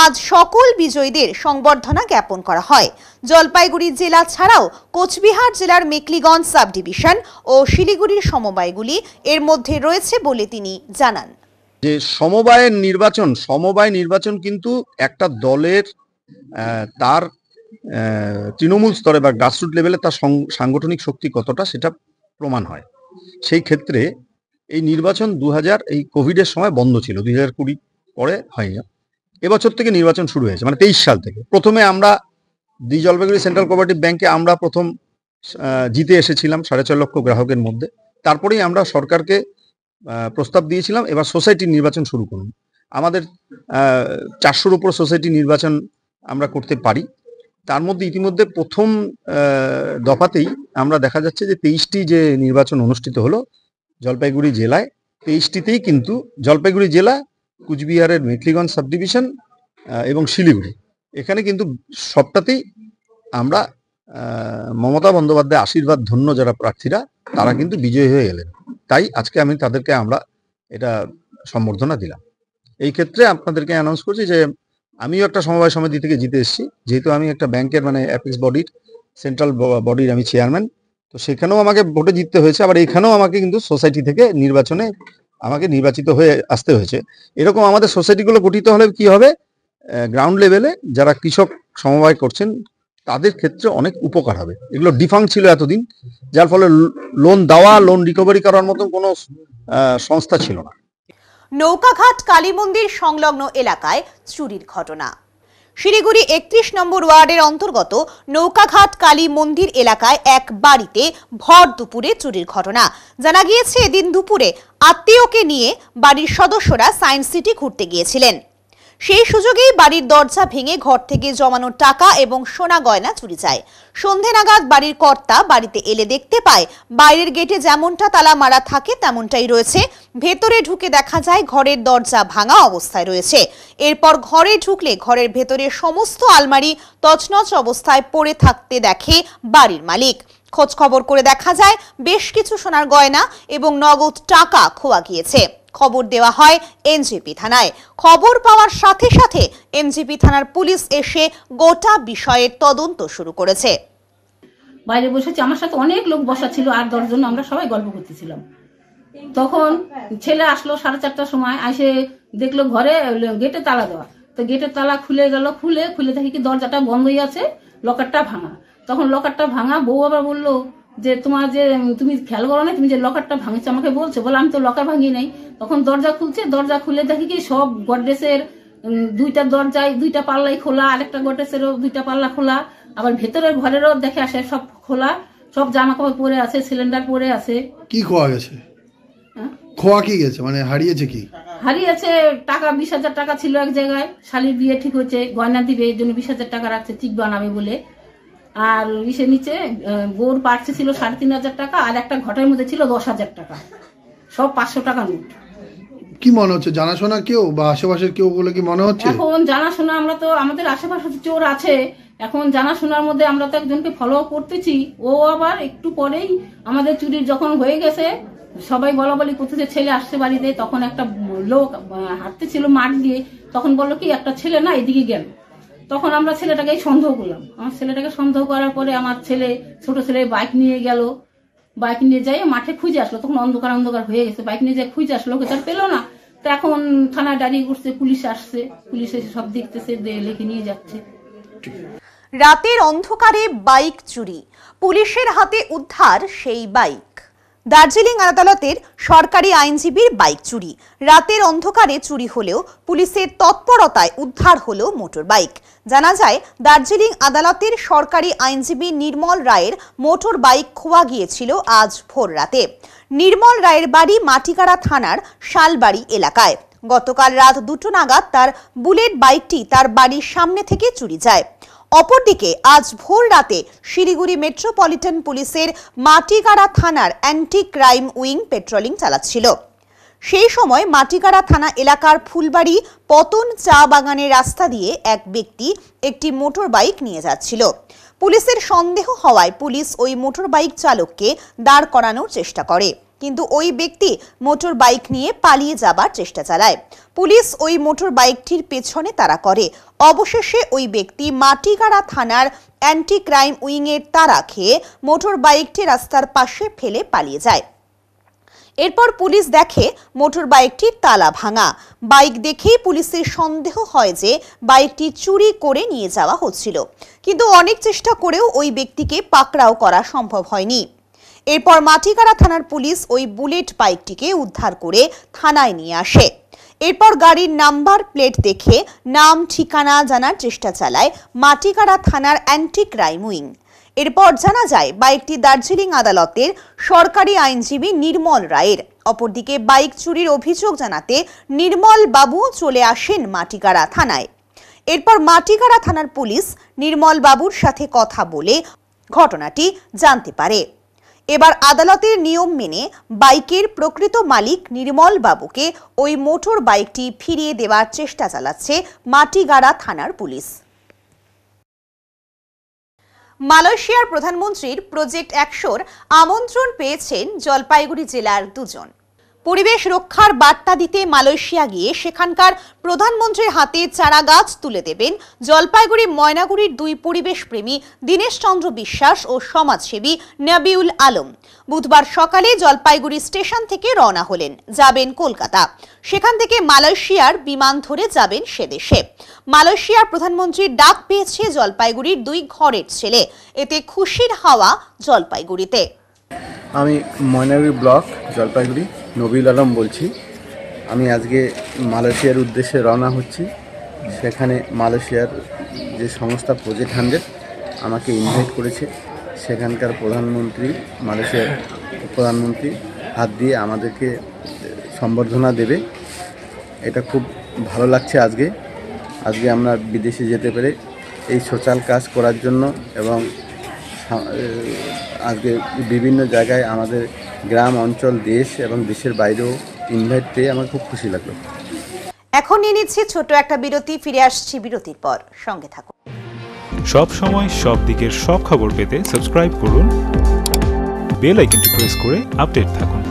আজ সকল বিজয়ীদের সংবর্ধনা জ্ঞাপন করা হয়। জলপাইগুড়ি জেলা ছাড়াও কোচবিহার জেলার মেকলিগঞ্জ সাব ডিভিশন ও শিলিগুড়ির সমবায়গুলি এর মধ্যে রয়েছে বলে তিনি জানান। যে সমবায় নির্বাচন কিন্তু একটা দলের তার তৃণমূল স্তরে বা গ্রাসরুট লেভেলে তার সাংগঠনিক শক্তি কতটা সেটা প্রমাণ হয়। সেই ক্ষেত্রে এই নির্বাচন এই কোভিডের সময় বন্ধ ছিল, 2020 পরে হয়নি। এবছর থেকে নির্বাচন শুরু হয়েছে, মানে 23 সাল থেকে। প্রথমে আমরা দি জলপাইগুড়ি সেন্ট্রাল কোঅপারেটিভ ব্যাংকে আমরা প্রথম জিতে এসেছিলাম 4.5 লক্ষ গ্রাহকের মধ্যে। তারপরেই আমরা সরকারকে প্রস্তাব দিয়েছিলাম এবার সোসাইটির নির্বাচন শুরু করুন। আমাদের 400-র উপর সোসাইটি নির্বাচন আমরা করতে পারি। তার মধ্যে ইতিমধ্যে প্রথম দফাতেই আমরা দেখা যাচ্ছে যে 23টি যে নির্বাচন অনুষ্ঠিত হলো জলপাইগুড়ি জেলায়, 23টিতেই কিন্তু জলপাইগুড়ি জেলা, কুচবিহারের মেকলিগঞ্জ সাব ডিভিশন এবং শিলিগুড়ি, এখানে কিন্তু সবটাতেই আমরা মমতা বন্দ্যোপাধ্যায় আশীর্বাদ ধন্য যারা প্রার্থীরা তারা কিন্তু বিজয়ী হয়ে গেলেন। তাই আজকে তাদেরকে আমরা এটা সম্বর্ধনা দিলাম। এই ক্ষেত্রে আপনাদেরকে অ্যানাউন্স করছি যে আমিও একটা সমবায় সমিতি থেকে জিতে এসেছি, যেহেতু আমি একটা ব্যাংকের মানে অ্যাপেক্স বডির সেন্ট্রাল বডির আমি চেয়ারম্যান, তো সেখানেও আমাকে ভোটে জিততে হয়েছে। আবার এখানেও আমাকে কিন্তু সোসাইটি থেকে নির্বাচনে আমাকে নির্বাচিত হয়ে আসতে হয়েছে। এরকম আমাদের সোসাইটিগুলো গঠিত হলে কি হবে, গ্রাউন্ড লেভেলে যারা কৃষক সমবায় করছেন তাদের ক্ষেত্রে অনেক উপকার হবে। এগুলো ডিফাঙ্ক ছিল এতদিন, যার ফলে লোন দেওয়া, লোন রিকভারি করার মতন কোনো সংস্থা ছিল না। নৌকাঘাট কালী মন্দির সংলগ্ন এলাকায় চুরির ঘটনা। শিলিগুড়ি 31 নম্বর ওয়ার্ডের অন্তর্গত নৌকাঘাট কালী মন্দির এলাকায় এক বাড়িতে ভর দুপুরে চুরির ঘটনা। জানা গিয়েছে এদিন দুপুরে আত্মীয়কে নিয়ে বাড়ির সদস্যরা সায়েন্স সিটি ঘুরতে গিয়েছিলেন। সেই সুযোগেই বাড়ির দরজা ভেঙে ঘর থেকে জমানো টাকা এবং সোনা গয়না চুরি যায়। সন্ধে নাগাদ বাড়ির কর্তা বাড়িতে এলে দেখতে পায় বাইরের গেটে যেমনটা তালা মারা থাকে তেমনটাই রয়েছে। ভেতরে ঢুকে দেখা যায় ঘরের দরজা ভাঙা অবস্থায় রয়েছে। এরপর ঘরে ঢুকলে ঘরের ভেতরে সমস্ত আলমারি তছনছ অবস্থায় পড়ে থাকতে দেখে বাড়ির মালিক। খোঁজ খবর করে দেখা যায় বেশ কিছু সোনার গয়না এবং নগদ টাকা খোয়া গিয়েছে। খবর দেওয়া হয় এনজেপি থানায়। খবর পাওয়ার সাথে সাথে এনজেপি থানার পুলিশ এসে গোটা বিষয়ের তদন্ত শুরু করেছে। বাইরে বসেছি, আমার সাথে অনেক লোক বসা ছিল, 8-10 জন, আমরা সবাই গল্প করতেছিলাম। তখন ছেলে আসলো 4:30টার সময়, এসে দেখলো ঘরে গেটে তালা দেওয়া। তো গেটের তালা খুলে গেল, খুলে দেখি কি দরজাটা বন্ধই আছে, লকারটা ভাঙা। তখন লকারটা ভাঙা, বউ আবার বললো যে তুমি খেয়াল করো না, তুমি যে লকারটা ভাঙছে আমাকে বলছো, বলে আমি তো লকার ভাঙি নাই। তখন দরজা খুলছে, দরজা খুলে দেখি কি সব গডরেজের 2টা দরজায় 2টা পাল্লাই খোলা, আরেকটা গডরেজেরও 2টা পাল্লা খোলা, আবার ভেতরের ঘরেরও দেখে আসে সব খোলা, সব জামা কাপড় পরে আছে, সিলিন্ডার পরে আছে। কি খোয়া গেছে? খোয়া কি গেছে মানে হারিয়েছে? কি হারিয়েছে? টাকা 20,000 টাকা ছিল এক জায়গায়, শালির বিয়ে ঠিক হচ্ছে, গয়না দিবে, এই জন্য 20,000 টাকা রাখছে, ঠিক বানাবে বলে। আর নিচে বোর পার্সে ছিল 3,500 টাকা, আর একটা ঘটের মধ্যে ছিল 10,000 টাকা, সব 500 টাকা নোট। কি মনে হচ্ছে, জানাশোনা কেউ বা আশেপাশের কেউ বলে কি মনে হচ্ছে? এখন জানাশোনা, আমরা তো আমাদের আশেপাশে চোর আছে, এখন জানাশোনার মধ্যে আমরা তো একজনকে ফলো করতেছি, ও আবার একটু পরেই আমাদের চুরির যখন হয়ে গেছে সবাই বলাবলি করতেছে, ছেলে আসছে বাড়িতে, তখন একটা লোক হাঁটতে ছিল মাঠ দিয়ে, তখন বললো কি একটা ছেলে না এদিকে গেল। তখন আমরা ছেলেটাকে সন্দেহ করলাম। আমার ছেলেটাকে সন্দেহ করার পরে আমার ছোট ছেলে বাইক নিয়ে গেল, বাইক নিয়ে যাই মাঠে খুঁজে আসলো, তখন অন্ধকার হয়ে গেছে, বাইক নিয়ে যাই খুঁজে আসলো, ওকে তার পেলো না। তো এখন থানায় ডায়েরি করছে, পুলিশ আসছে, পুলিশ এসে সব দেখতেছে, লিখে নিয়ে যাচ্ছে। রাতের অন্ধকারে বাইক চুরি, পুলিশের হাতে উদ্ধার সেই বাইক। দার্জিলিং আদালতের সরকারি আইনজীবীর বাইক চুরি। রাতের অন্ধকারে চুরি হলেও পুলিশের তৎপরতায় উদ্ধার হলো মোটর বাইক। জানা যায় দার্জিলিং আদালতের সরকারি আইনজীবী নির্মল রায়ের মোটর বাইক খোয়া গিয়েছিল আজ ভোর রাতে। নির্মল রায়ের বাড়ি মাটিকাড়া থানার শালবাড়ি এলাকায়। গতকাল রাত 2টো নাগাদ তার বুলেট বাইকটি তার বাড়ির সামনে থেকে চুরি যায়। অপরদিকে আজ ভোর রাতে শিলিগুড়ি মেট্রোপলিটন পুলিশের মাটিগাড়া থানার অ্যান্টি ক্রাইম উইং পেট্রোলিং চালাচ্ছিল। সেই সময় মাটিগাড়া থানা এলাকার ফুলবাড়ি পতন চা বাগানের রাস্তা দিয়ে এক ব্যক্তি একটি মোটর বাইক নিয়ে যাচ্ছিল। পুলিশের সন্দেহ হওয়ায় পুলিশ ওই মোটর বাইক চালককে দাঁড় করানোর চেষ্টা করে, কিন্তু ওই ব্যক্তি মোটর বাইক নিয়ে পালিয়ে যাবার চেষ্টা চালায়। পুলিশ ওই মোটর বাইকটির পেছনে তাড়া করে। অবশেষে ওই ব্যক্তি মাটিগাড়া থানার অ্যান্টি ক্রাইম উইং এর তাড়া খেয়ে মোটর বাইকটি রাস্তার পাশে ফেলে পালিয়ে যায়। এরপর পুলিশ দেখে মোটর বাইকটির তালা ভাঙা। বাইক দেখেই পুলিশের সন্দেহ হয় যে বাইকটি চুরি করে নিয়ে যাওয়া হচ্ছিল, কিন্তু অনেক চেষ্টা করেও ওই ব্যক্তিকে পাকড়াও করা সম্ভব হয়নি। এরপর মাটিগাড়া থানার পুলিশ ওই বুলেট বাইকটিকে উদ্ধার করে থানায় নিয়ে আসে। এরপর গাড়ির নাম্বার প্লেট দেখে নাম ঠিকানা জানার চেষ্টা চালায় মাটিগাড়া থানার অ্যান্টি ক্রাইম উইং। এরপর জানা যায় বাইকটি দার্জিলিং আদালতের সরকারি আইনজীবী নির্মল রায়ের। অপরদিকে বাইক চুরির অভিযোগ জানাতে নির্মল বাবু চলে আসেন মাটিগাড়া থানায়। এরপর মাটিগাড়া থানার পুলিশ নির্মল বাবুর সাথে কথা বলে ঘটনাটি জানতে পারে। এবার আদালতের নিয়ম মেনে বাইকের প্রকৃত মালিক নির্মল বাবুকে ওই মোটর বাইকটি ফিরিয়ে দেওয়ার চেষ্টা চালাচ্ছে মাটিগাড়া থানার পুলিশ। মালয়েশিয়ার প্রধানমন্ত্রীর প্রজেক্ট 100 আমন্ত্রণ পেয়েছেন জলপাইগুড়ি জেলার দুজন। পরিবেশ রক্ষার বার্তা দিতে মালয়েশিয়া গিয়ে সেখানকার প্রধানমন্ত্রীর হাতে চারা গাছ তুলে দেবেন জলপাইগুড়ি ময়নাগুড়ির দুই পরিবেশ প্রেমী দীনেশ চন্দ্র বিশ্বাস ও সমাজসেবী নবিউল আলম। বুধবার সকালে জলপাইগুড়ি স্টেশন থেকে রওনা হলেন, যাবেন কলকাতা। সেখান থেকে মালয়েশিয়ার বিমান ধরে যাবেন সেদেশে। মালয়েশিয়ার প্রধানমন্ত্রীর ডাক পেয়েছে জলপাইগুড়ির দুই ঘরের ছেলে। এতে খুশির হাওয়া জলপাইগুড়িতে। আমি ময়নাগুড়ি ব্লক জলপাইগুড়ি নবিউল আলম বলছি। আমি আজকে মালয়েশিয়ার উদ্দেশ্যে রওনা হচ্ছি। সেখানে মালয়েশিয়ার যে সংস্থা প্রজেক্ট 100 আমাকে ইনভাইট করেছে। সেখানকার প্রধানমন্ত্রী, মালয়েশিয়ার প্রধানমন্ত্রী হাত দিয়ে আমাদেরকে সম্বর্ধনা দেবে। এটা খুব ভালো লাগছে। আজকে আমরা বিদেশে যেতে পেরে এই সোশ্যাল কাজ করার জন্য এবং আজকে বিভিন্ন জায়গায় আমাদের গ্রাম অঞ্চল, দেশ এবং দেশের বাইরেও ইনভাইট পেয়ে আমার খুব খুশি লাগলো। এখন নিয়ে নিচ্ছি ছোট একটা বিরতি, ফিরে আসছি বিরতির পর, সঙ্গে থাকুন। সব সময় সব দিকের সব খবর পেতে সাবস্ক্রাইব করুন, বেল আইকনটি প্রেস করে আপডেট থাকুন।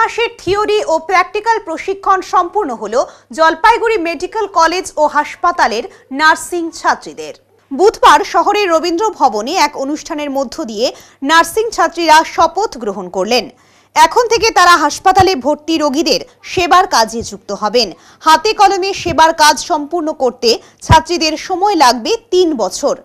মাসের থিওরি ও প্র্যাকটিক্যাল প্রশিক্ষণ সম্পূর্ণ হলো জলপাইগুড়ি মেডিকেল কলেজ ও হাসপাতালের নার্সিং ছাত্রীদের। বুধবার শহরের রবীন্দ্র ভবনে এক অনুষ্ঠানের মধ্য দিয়ে নার্সিং ছাত্রীরা শপথ গ্রহণ করলেন। এখন থেকে তারা হাসপাতালে ভর্তি রোগীদের সেবার কাজে যুক্ত হবেন। হাতে কলমে সেবার কাজ সম্পূর্ণ করতে ছাত্রীদের সময় লাগবে 3 বছর।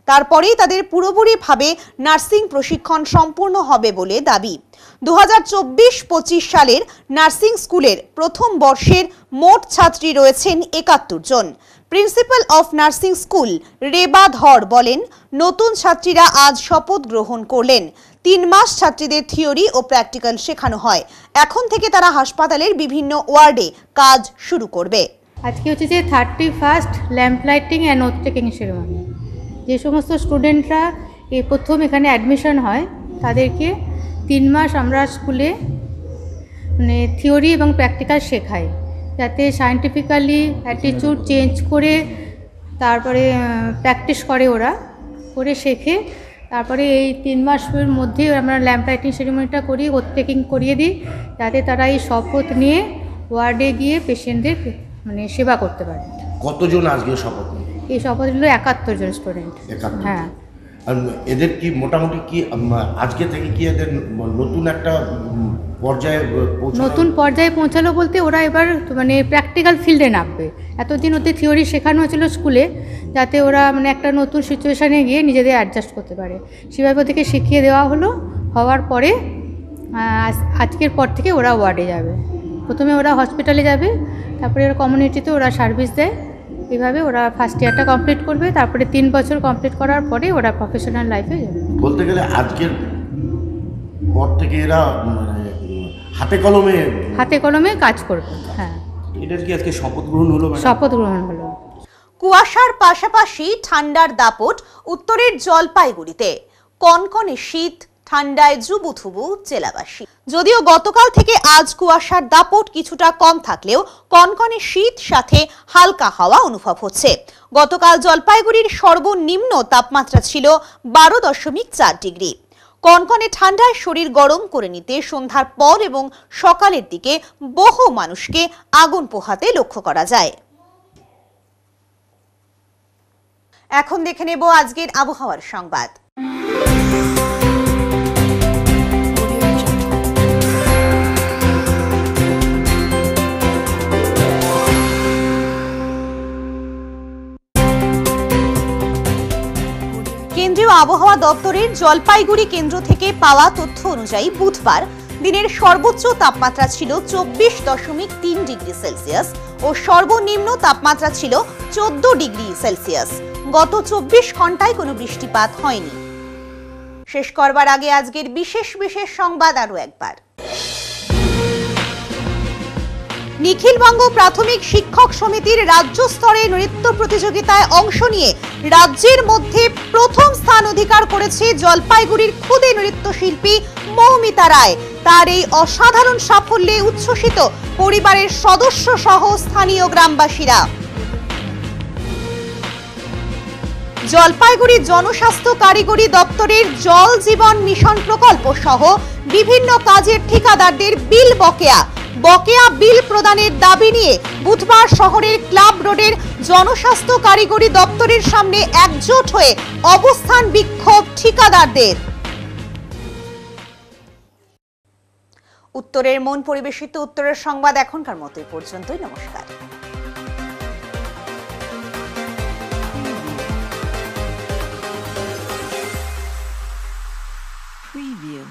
তারপরেই তাদের পুরোপুরিভাবে নার্সিং প্রশিক্ষণ সম্পূর্ণ হবে বলে দাবি। 2024-25 সালের নার্সিং স্কুলের প্রথম বর্ষের মোট ছাত্রী রয়েছেন 71 জন। Principal of nursing school Reba Dhar বলেন, নতুন ছাত্রীরা আজ শপথ গ্রহণ করলেন। 3 মাস ছাত্রীদের থিওরি ও প্র্যাকটিক্যাল শেখানো হয়। এখন থেকে তারা হাসপাতালের বিভিন্ন ওয়ার্ডে কাজ শুরু করবে। আজকে হচ্ছে যে 31st lamp lighting and oath taking ceremony. যে সমস্ত স্টুডেন্টরা এই প্রথম এখানে অ্যাডমিশন হয় তাদেরকে 3 মাস আমরা স্কুলে মানে থিওরি এবং প্র্যাকটিক্যাল শেখাই, যাতে সায়েন্টিফিক্যালি অ্যাটিটিউড চেঞ্জ করে তারপরে প্র্যাকটিস করে, ওরা করে শেখে। তারপরে এই 3 মাসের মধ্যে আমরা ল্যাম্প লাইটিং সেরেমনিটা করি, ওথ টেকিং করিয়ে দিই, যাতে তারা এই শপথ নিয়ে ওয়ার্ডে গিয়ে পেশেন্টদের মানে সেবা করতে পারে। কতজন আজকে শপথ? এই শপথ হলো 71 জন স্টুডেন্ট। হ্যাঁ, আর এদের কি মোটামুটি কি আজকে থেকে কি এদের নতুন একটা পর্যায়ে নতুন পর্যায়ে পৌঁছালো বলতে ওরা এবার মানে প্র্যাকটিক্যাল ফিল্ডে নামবে। এতদিন ওদের থিওরি শেখানো হয়েছিল স্কুলে, যাতে ওরা মানে একটা নতুন সিচুয়েশানে গিয়ে নিজেদের অ্যাডজাস্ট করতে পারে, সেভাবে ওদেরকে শিখিয়ে দেওয়া হলো। হওয়ার পরে আজকের পর থেকে ওরা ওয়ার্ডে যাবে। প্রথমে ওরা হসপিটালে যাবে, তারপরে ওরা কমিউনিটিতে ওরা সার্ভিস দেয়। এইভাবে ওরা ফার্স্ট ইয়ারটা কমপ্লিট করবে, তারপরে 3 বছর কমপ্লিট করার পরে ওরা প্রফেশনাল লাইফে যাবে। বলতে গেলে আজকের পর থেকে এরা হাতে কলমে কাজ করবে। হ্যাঁ, এটা কি আজকে শপথ গ্রহণ হলো? শপথ গ্রহণ হলো। কুয়াশার পাশাপাশি ঠান্ডার দাপট উত্তরের জলপাইগুড়িতে। কনকনে শীত, ঠান্ডায় জুবুথুবু জেলাবাসী। যদিও গতকাল থেকে আজ কুয়াশার দাপট কিছুটা কম থাকলেও কনকনে শীত সাথে হালকা হাওয়া অনুভব হচ্ছে। গতকাল জলপাইগুড়ির সর্বনিম্ন তাপমাত্রা ছিল 12.4 ডিগ্রি। কনকনে ঠান্ডায় শরীর গরম করে নিতে সন্ধ্যার পর এবং সকালের দিকে বহু মানুষকে আগুন পোহাতে লক্ষ্য করা যায়। এখন দেখে নেব আজকের আবহাওয়ার সংবাদ। কেন্দ্রীয় আবহাওয়া দপ্তরের জলপাইগুড়ি কেন্দ্র থেকে পাওয়া তথ্য অনুযায়ী বুধবার দিনের সর্বোচ্চ তাপমাত্রা ছিল 24.3 ডিগ্রি সেলসিয়াস ও সর্বনিম্ন তাপমাত্রা ছিল 14 ডিগ্রি সেলসিয়াস। গত 24 ঘন্টায় কোনো বৃষ্টিপাত হয়নি। শেষ করবার আগে আজকের বিশেষ সংবাদ আরো একবার। নিখিলবঙ্গ প্রাথমিক শিক্ষক সমিতির রাজ্য স্তরে নৃত্য প্রতিযোগিতায় অংশ নিয়ে রাজ্যের মধ্যে প্রথম স্থান অধিকার করেছে জলপাইগুড়ির খুদে নৃত্যশিল্পী মৌমিতা রায়। তার এই অসাধারণ সাফল্যে উচ্ছ্বসিত পরিবারের সদস্য সহ স্থানীয় গ্রামবাসীরা। জলপাইগুড়ি জনস্বাস্থ্য কারিগরি দপ্তরের জল জীবন মিশন প্রকল্প সহ বিভিন্ন কাজের ঠিকাদারদের বিল বকেয়া বিল প্রদানের দাবি নিয়ে বুধবার শহরের ক্লাব রোডের জনস্বাস্থ্য কারিগরি দপ্তরের সামনে একজোট হয়ে অবস্থান বিক্ষোভ ঠিকাদারদের। উত্তরের মন পরিবেশিত উত্তরের সংবাদ এখনকার মতো এই পর্যন্তই। নমস্কার। Preview.